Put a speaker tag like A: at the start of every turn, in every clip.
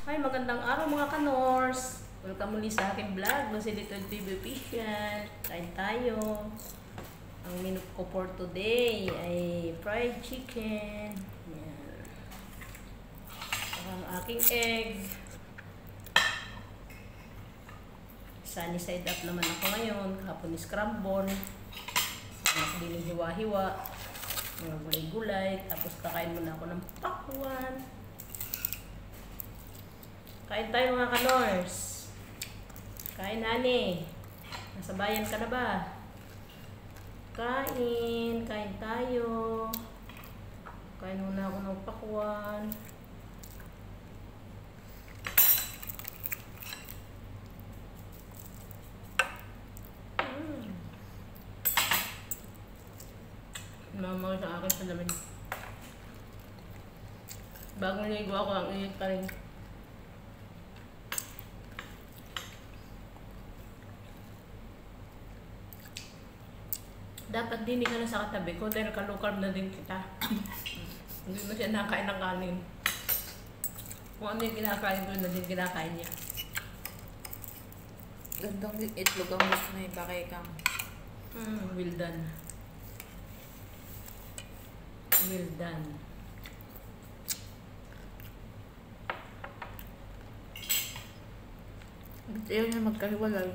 A: Hi, magandang araw mga kanors! Welcome muli sa aking vlog na si Little TV Official. Kain tayo. Ang menu ko for today ay fried chicken. Yan. Ang aking egg. Sunny side up naman ako ngayon. Kahapon ni scramble. Anak din yung hiwa-hiwa. Mga gulay-gulay. Tapos kakain muna ako ng pakwan. Kain tayo mga kanors. Kain, honey. Nasa bayan ka na ba? Kain tayo. Kain muna ako ng pakwan. Mama sa akin sa lamin. Bagong ligo ako, ang init pa rin. Dapat din ka na sa katabi ko dahil kalukar na din kita. Hindi mo siya nakain ng kanin. Kung ano yung kinakain ko, na din kinakain niya.
B: Gandang itlog ang gusto na ibakay kang.
A: Well done. Well done.
B: Ayaw na magkahiwalay.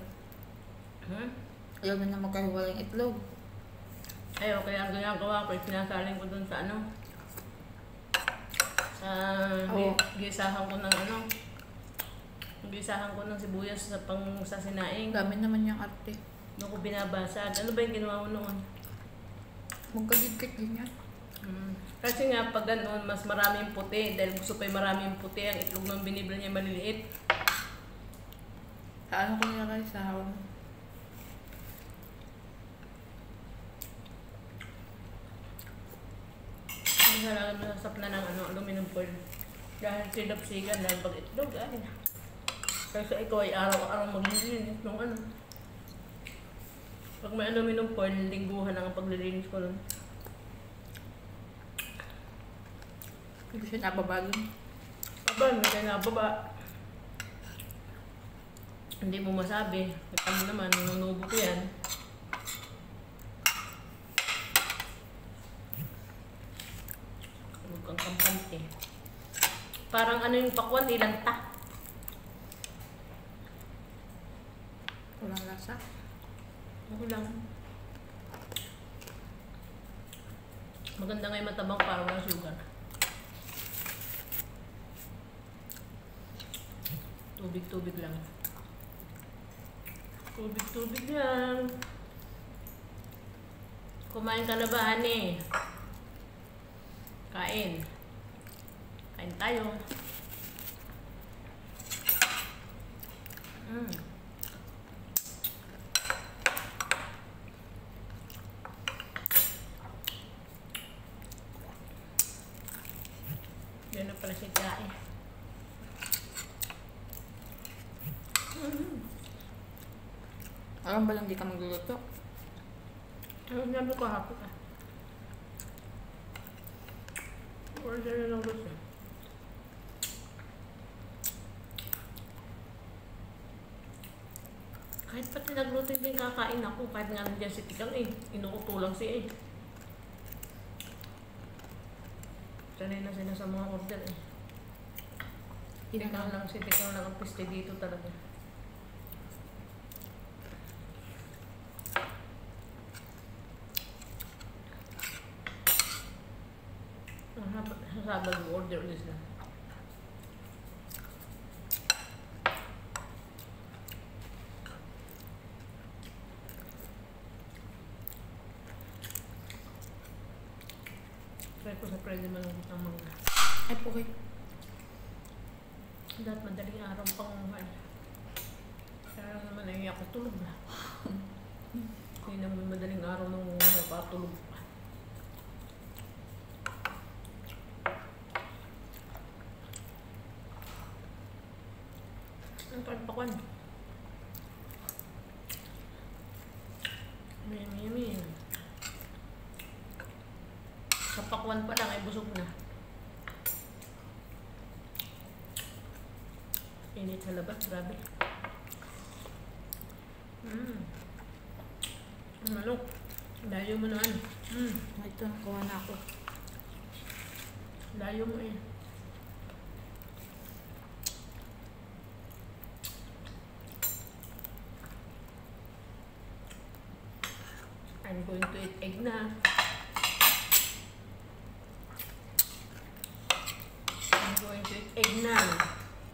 B: Ayaw na magkahiwalay yung itlog.
A: Ayaw, kaya ang ginagawa ko, sinasaling ko dun sa ano. Sa gisahan ko ng ano. Gisahan ko ng sibuyas sa sa sinaing.
B: Gamit naman yung arte.
A: Doon ko binabasag. Ano ba yung ginawa mo noon?
B: Magkagigkit din yan.
A: Kasi nga pag ganoon, mas maraming puti. Dahil gusto pa yung maraming puti. Ang itlog ng binibili niya maliliit.
B: Sa ano ko nilagay sa hawang?
A: Hindi na lang nasasap na ng ano, aluminum foil. Dahil silapsigan, dahil pag itlog, ay. Kasi ikaw ay araw-araw maglilinis ng ano. Pag may aluminum foil, lingguhan ang paglilinis ko nun.
B: Hindi siya nababalon.
A: Aba, may kaya nababa. Hindi mo masabi. Kita mo naman, nunubo ko yan. Huwag kang kampante. Parang ano yung pakwan, ilanta.
B: Walang lasa.
A: Ako lang. Maganda nga yung matabang para walang sugar. Tubig-tubig lang. Tubig-tubig lang. Kumain ka na ba, honey? Kain. Kain tayo. Yan na pala siya kain.
B: Alam ba lang di ka magluluto?
A: Ang sabi ko hapon ka. Order na lang gusto. Kahit pati nagluto din kakain ako. Kahit nga nandiyan si Tikang inuuto lang siya Sanay na sila sa mga order Tikang lang, si Tikang lang ang piste dito talaga. Sa Sabado order ulit na. Try ko sa pwede malungkot ng mangga.
B: Ay, okay.
A: Dapat madaling araw pang kaya naman ay ako tulog na. Hindi naman madaling araw nang napatulog pa. Ang pagpakwan. Yummy. Sa pakwan pa lang ay busog na. Init sa labas, grabe. Manok. Layo mo naman.
B: Ito, nakuha na ako.
A: Layo mo eh. I'm going to eat egg na. I'm going to eat egg na.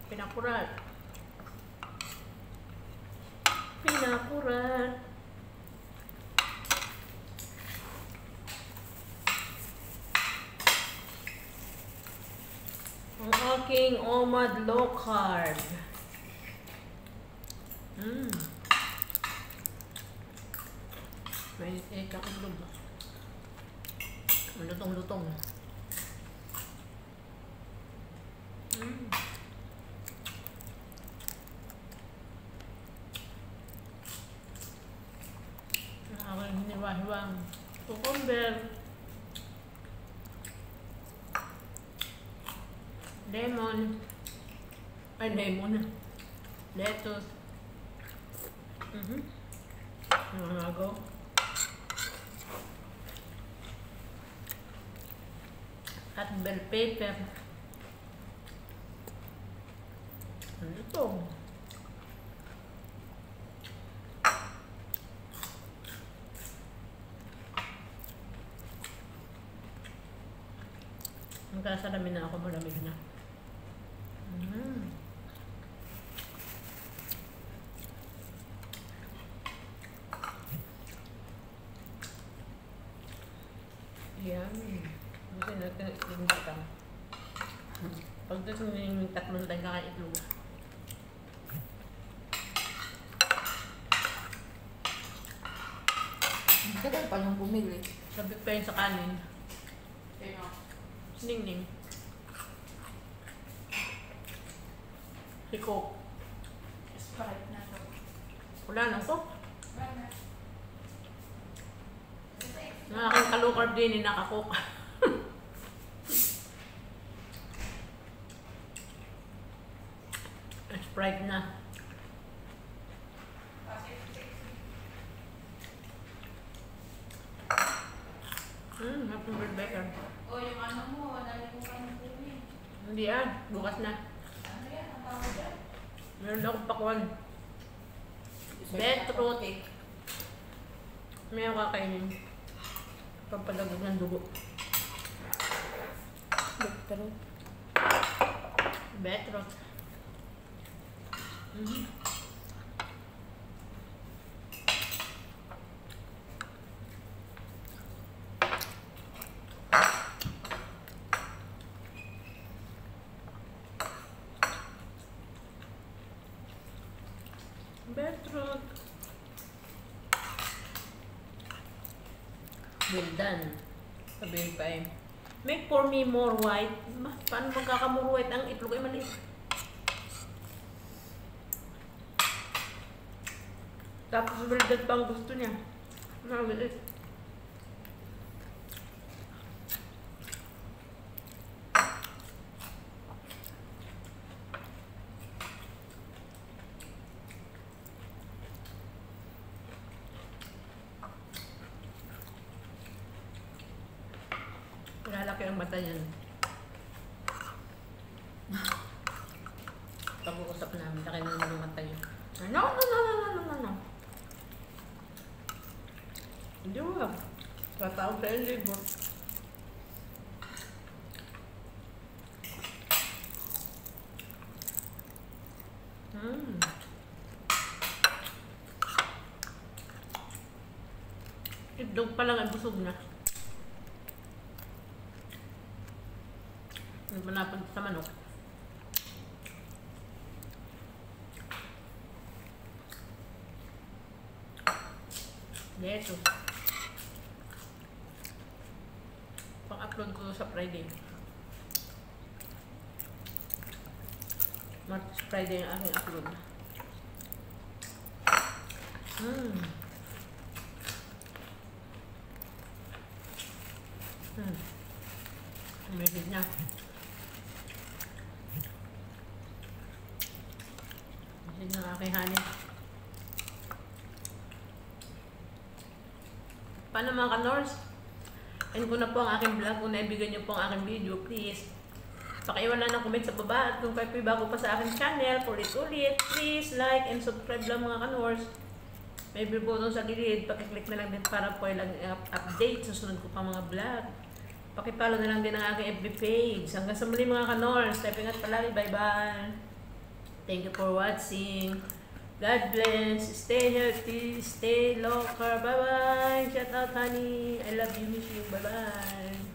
A: Pinakurat. Pinakurat. Ang aking OMAD low carb. May init ang ulo. Lutong-lutong. Ang aking hiniwa-hiwang cucumber. Lemon. Ay, lemon. Lettuce. Nangago. At bell pepper. Ano ito? Magkasalamin na ako, malamig na. Yummy. Gusto natin yung katang. Pagdating na yung tatlong tayo kakaitlog.
B: Ang tagal pa nung bumili.
A: Sabi pa yun sa kanin.
B: Sino?
A: Ning-ning. Si Coke.
B: Sprite na to.
A: Wala na to.
B: Wala na.
A: Ang aking kalukarb din, naka-Coke. Sprite na. Happy birthday ka.
B: O, yung ano mo, nalimutan mo po eh.
A: Hindi bukas na.
B: Ano yan? Ang tawag dyan?
A: Meron akong pakwan. Beetroot. May kakainin. Pampalagog ng dugo.
B: Beetroot.
A: Beetroot. Beetroot. Well done. Sabihin pa eh. Make for me more white. Paano magkakamore white? Ang itlog ay maliit. Tapos verdad pa ang gusto niya. Maliit. Lalaki ang mata yan. Pag-uusap namin, laki na ng mata yun. No. Hindi mo lang. Tatawag sa libo. Itlog pa lang ay busog na. Hindi pa napunta sa manok. Lettuce. Pang-upload ko sa Friday. Martes Friday ang aking upload. Umigid na. Yun ang aking honey. Paano mga ka-Nors? End ko na po ang aking vlog. Kung naibigan niyo po ang aking video, please pakiiwan lang ng comment sa baba. At kung kayo bago pa sa aking channel, ulit-ulit, please like and subscribe lang mga ka-Nors. May bell button sa gilid, pakiclick na lang din para po lang update susunod ko pa mga vlog. Pakipalo na lang din ang aking FB page. Hanggang sa muli mga ka-Nors. Ingat palagi. Bye-bye. Thank you for watching. God bless. Stay healthy. Stay local. Bye-bye. Shout out honey. I love you. Miss you. Bye-bye.